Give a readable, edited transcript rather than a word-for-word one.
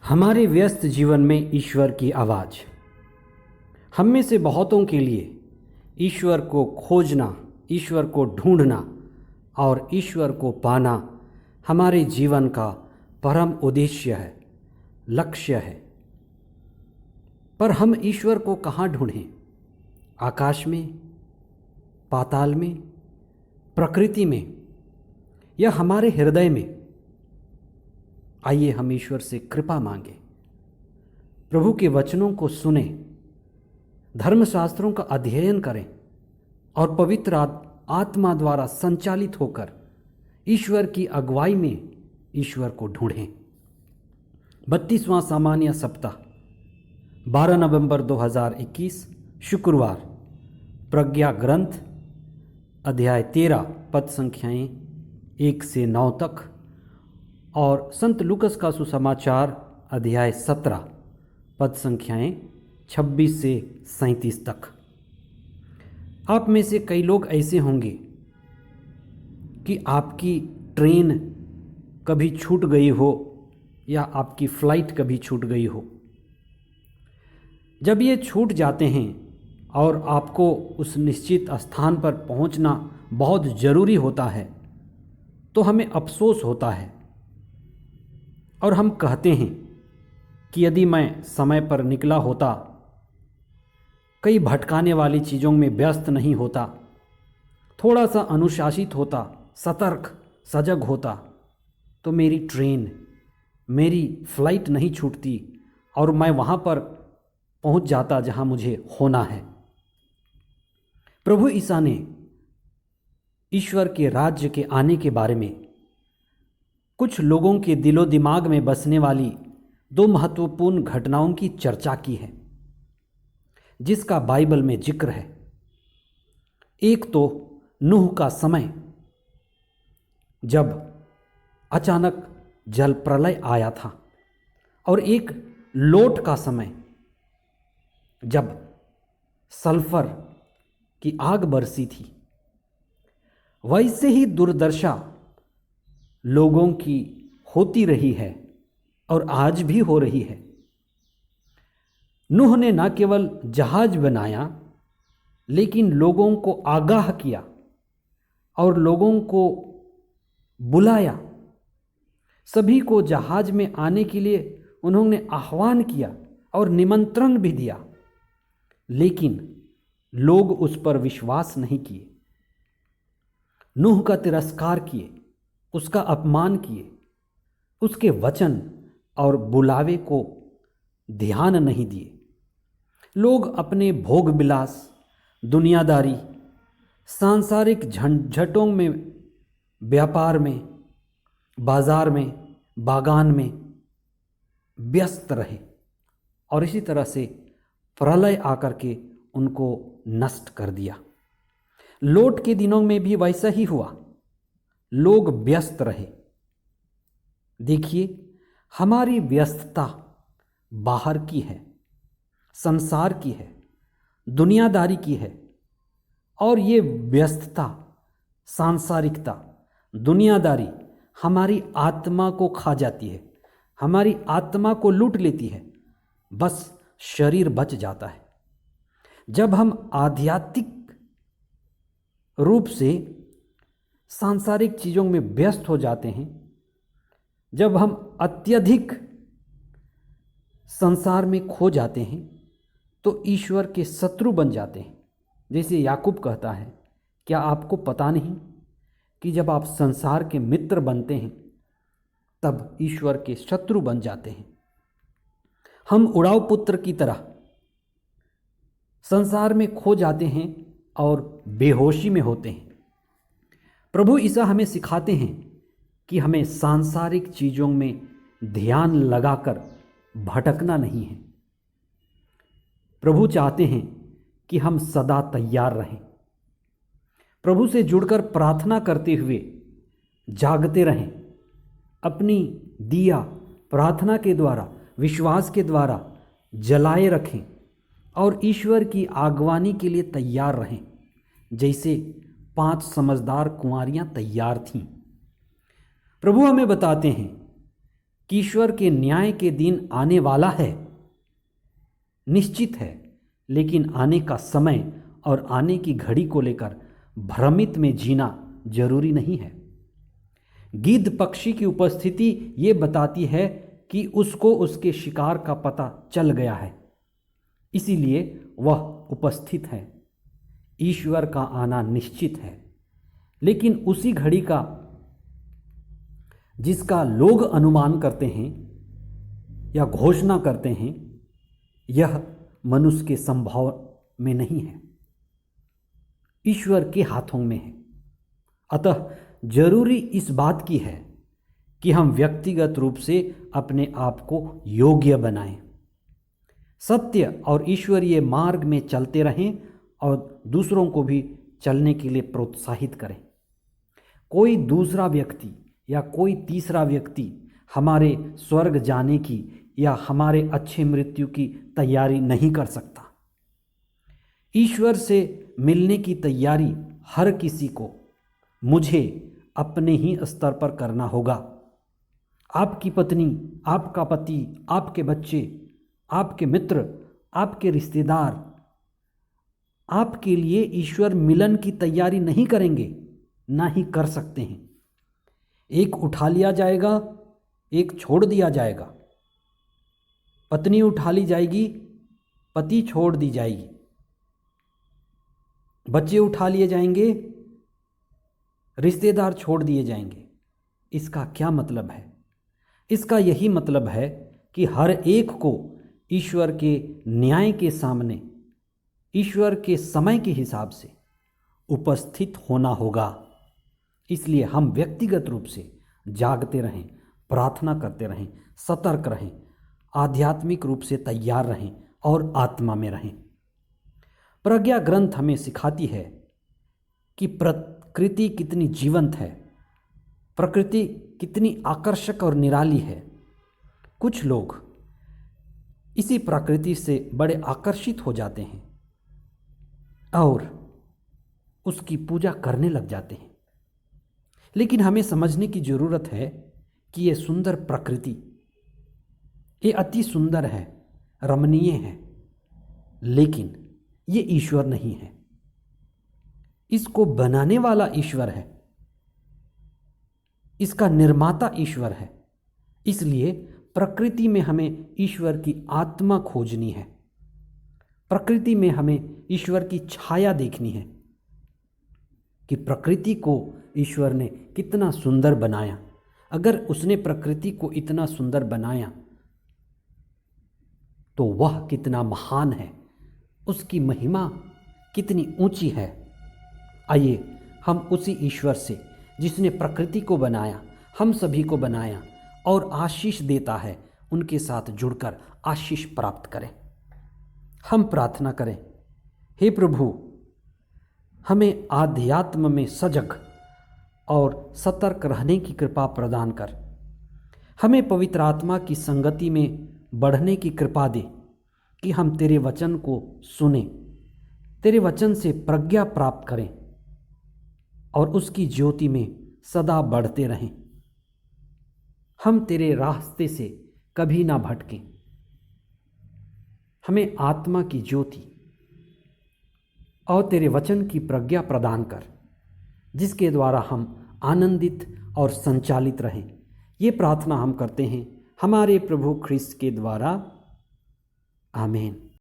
हमारे व्यस्त जीवन में ईश्वर की आवाज़। हम में से बहुतों के लिए ईश्वर को खोजना, ईश्वर को ढूंढना और ईश्वर को पाना हमारे जीवन का परम उद्देश्य है, लक्ष्य है। पर हम ईश्वर को कहाँ ढूंढें? आकाश में, पाताल में, प्रकृति में या हमारे हृदय में? आइए हम ईश्वर से कृपा मांगे, प्रभु के वचनों को सुने, धर्मशास्त्रों का अध्ययन करें और पवित्र आत्मा द्वारा संचालित होकर ईश्वर की अगुवाई में ईश्वर को ढूंढें। 32वां सामान्य सप्ताह 12 नवंबर 2021 शुक्रवार, प्रज्ञा ग्रंथ अध्याय 13 पद संख्याएं 1 से 9 तक और संत लूकस का सुसमाचार अध्याय 17 पद संख्याएं 26 से 37 तक। आप में से कई लोग ऐसे होंगे कि आपकी ट्रेन कभी छूट गई हो या आपकी फ़्लाइट कभी छूट गई हो। जब ये छूट जाते हैं और आपको उस निश्चित स्थान पर पहुंचना बहुत ज़रूरी होता है तो हमें अफसोस होता है और हम कहते हैं कि यदि मैं समय पर निकला होता, कई भटकाने वाली चीज़ों में व्यस्त नहीं होता, थोड़ा सा अनुशासित होता, सतर्क सजग होता, तो मेरी ट्रेन, मेरी फ़्लाइट नहीं छूटती और मैं वहाँ पर पहुँच जाता जहाँ मुझे होना है। प्रभु ईसा ने ईश्वर के राज्य के आने के बारे में कुछ लोगों के दिलो दिमाग में बसने वाली दो महत्वपूर्ण घटनाओं की चर्चा की है, जिसका बाइबल में जिक्र है। एक तो नूह का समय, जब अचानक जल प्रलय आया था, और एक लोट का समय, जब सल्फर की आग बरसी थी। वैसे ही दुर्दशा लोगों की होती रही है और आज भी हो रही है। नूह ने न केवल जहाज बनाया, लेकिन लोगों को आगाह किया और लोगों को बुलाया। सभी को जहाज में आने के लिए उन्होंने आह्वान किया और निमंत्रण भी दिया, लेकिन लोग उस पर विश्वास नहीं किए। नूह का तिरस्कार किए, उसका अपमान किए, उसके वचन और बुलावे को ध्यान नहीं दिए। लोग अपने भोग विलास, दुनियादारी, सांसारिक झंझटों में, व्यापार में, बाजार में, बागान में व्यस्त रहे और इसी तरह से प्रलय आकर के उनको नष्ट कर दिया। लोट के दिनों में भी वैसा ही हुआ, लोग व्यस्त रहे। देखिए, हमारी व्यस्तता बाहर की है, संसार की है, दुनियादारी की है, और ये व्यस्तता, सांसारिकता, दुनियादारी हमारी आत्मा को खा जाती है, हमारी आत्मा को लूट लेती है, बस शरीर बच जाता है। जब हम आध्यात्मिक रूप से सांसारिक चीज़ों में व्यस्त हो जाते हैं, जब हम अत्यधिक संसार में खो जाते हैं, तो ईश्वर के शत्रु बन जाते हैं। जैसे याकूब कहता है, क्या आपको पता नहीं कि जब आप संसार के मित्र बनते हैं तब ईश्वर के शत्रु बन जाते हैं। हम उड़ाऊ पुत्र की तरह संसार में खो जाते हैं और बेहोशी में होते हैं। प्रभु ईसा हमें सिखाते हैं कि हमें सांसारिक चीज़ों में ध्यान लगाकर भटकना नहीं है। प्रभु चाहते हैं कि हम सदा तैयार रहें, प्रभु से जुड़कर प्रार्थना करते हुए जागते रहें, अपनी दिया प्रार्थना के द्वारा, विश्वास के द्वारा जलाए रखें और ईश्वर की आगवानी के लिए तैयार रहें, जैसे 5 समझदार कुंवारियां तैयार थीं। प्रभु हमें बताते हैं कि ईश्वर के न्याय के दिन आने वाला है, निश्चित है, लेकिन आने का समय और आने की घड़ी को लेकर भ्रमित में जीना जरूरी नहीं है। गिद्ध पक्षी की उपस्थिति ये बताती है कि उसको उसके शिकार का पता चल गया है, इसीलिए वह उपस्थित है। ईश्वर का आना निश्चित है, लेकिन उसी घड़ी का जिसका लोग अनुमान करते हैं या घोषणा करते हैं, यह मनुष्य के संभव में नहीं है, ईश्वर के हाथों में है। अतः जरूरी इस बात की है कि हम व्यक्तिगत रूप से अपने आप को योग्य बनाएं, सत्य और ईश्वरीय मार्ग में चलते रहें और दूसरों को भी चलने के लिए प्रोत्साहित करें। कोई दूसरा व्यक्ति या कोई तीसरा व्यक्ति हमारे स्वर्ग जाने की या हमारे अच्छे मृत्यु की तैयारी नहीं कर सकता। ईश्वर से मिलने की तैयारी हर किसी को, मुझे अपने ही स्तर पर करना होगा। आपकी पत्नी, आपका पति, आपके बच्चे, आपके मित्र, आपके रिश्तेदार आपके लिए ईश्वर मिलन की तैयारी नहीं करेंगे, ना ही कर सकते हैं। एक उठा लिया जाएगा, एक छोड़ दिया जाएगा। पत्नी उठा ली जाएगी, पति छोड़ दी जाएगी। बच्चे उठा लिए जाएंगे, रिश्तेदार छोड़ दिए जाएंगे। इसका क्या मतलब है? इसका यही मतलब है कि हर एक को ईश्वर के न्याय के सामने, ईश्वर के समय के हिसाब से उपस्थित होना होगा। इसलिए हम व्यक्तिगत रूप से जागते रहें, प्रार्थना करते रहें, सतर्क रहें, आध्यात्मिक रूप से तैयार रहें और आत्मा में रहें। प्रज्ञा ग्रंथ हमें सिखाती है कि प्रकृति कितनी जीवंत है, प्रकृति कितनी आकर्षक और निराली है। कुछ लोग इसी प्रकृति से बड़े आकर्षित हो जाते हैं और उसकी पूजा करने लग जाते हैं। लेकिन हमें समझने की ज़रूरत है कि ये सुंदर प्रकृति, ये अति सुंदर है, रमणीय है, लेकिन ये ईश्वर नहीं है। इसको बनाने वाला ईश्वर है, इसका निर्माता ईश्वर है। इसलिए प्रकृति में हमें ईश्वर की आत्मा खोजनी है, प्रकृति में हमें ईश्वर की छाया देखनी है कि प्रकृति को ईश्वर ने कितना सुंदर बनाया। अगर उसने प्रकृति को इतना सुंदर बनाया तो वह कितना महान है, उसकी महिमा कितनी ऊंची है। आइए हम उसी ईश्वर से, जिसने प्रकृति को बनाया, हम सभी को बनाया और आशीष देता है, उनके साथ जुड़कर आशीष प्राप्त करें। हम प्रार्थना करें, हे प्रभु, हमें आध्यात्म में सजग और सतर्क रहने की कृपा प्रदान कर। हमें पवित्र आत्मा की संगति में बढ़ने की कृपा दे कि हम तेरे वचन को सुने, तेरे वचन से प्रज्ञा प्राप्त करें और उसकी ज्योति में सदा बढ़ते रहें। हम तेरे रास्ते से कभी ना भटकें। हमें आत्मा की ज्योति और तेरे वचन की प्रज्ञा प्रदान कर, जिसके द्वारा हम आनंदित और संचालित रहें। ये प्रार्थना हम करते हैं हमारे प्रभु ख्रिस्त के द्वारा। आमीन।